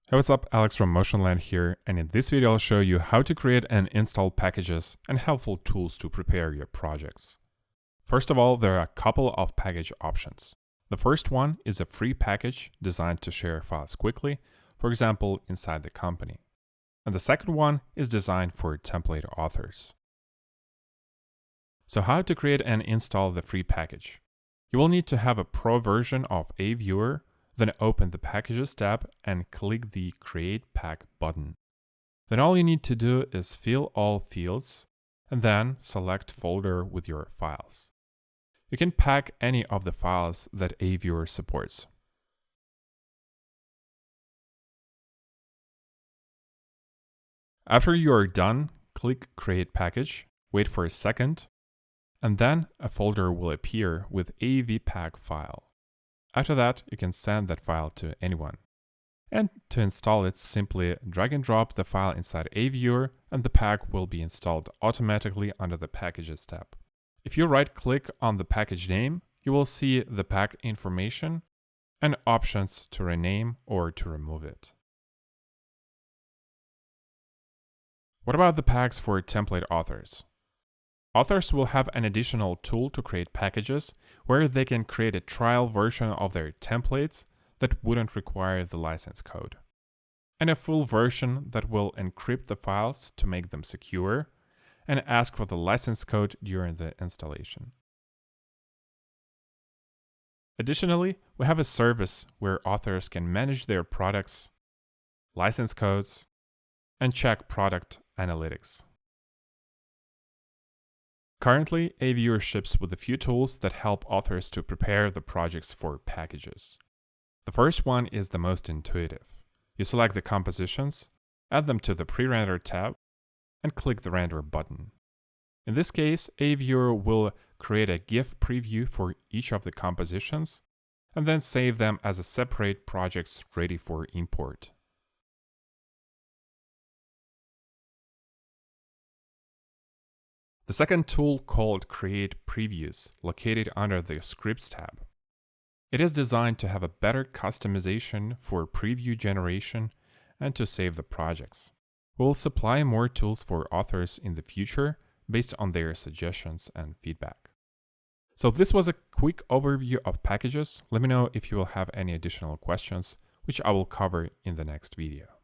Hey, what's up? Alex from MotionLand here, and in this video I'll show you how to create and install packages and helpful tools to prepare your projects. First of all, there are a couple of package options. The first one is a free package designed to share files quickly, for example, inside the company. And the second one is designed for template authors. So how to create and install the free package? You will need to have a pro version of AEVIEWER. Then open the Packages tab and click the Create Pack button. Then all you need to do is fill all fields and then select folder with your files. You can pack any of the files that AEVIEWER supports. After you are done, click Create Package, wait for a second, and then a folder will appear with AEV pack file. After that, you can send that file to anyone. And to install it, simply drag and drop the file inside AEVIEWER and the pack will be installed automatically under the Packages tab. If you right-click on the package name, you will see the pack information and options to rename or to remove it. What about the packs for template authors? Authors will have an additional tool to create packages where they can create a trial version of their templates that wouldn't require the license code, and a full version that will encrypt the files to make them secure and ask for the license code during the installation. Additionally, we have a service where authors can manage their products, license codes, and check product analytics. Currently, AEVIEWER ships with a few tools that help authors to prepare the projects for packages. The first one is the most intuitive. You select the compositions, add them to the Pre-Render tab, and click the Render button. In this case, AEVIEWER will create a GIF preview for each of the compositions, and then save them as a separate projects ready for import. The second tool, called Create Previews, located under the Scripts tab. It is designed to have a better customization for preview generation and to save the projects. We will supply more tools for authors in the future based on their suggestions and feedback. So this was a quick overview of packages. Let me know if you will have any additional questions, which I will cover in the next video.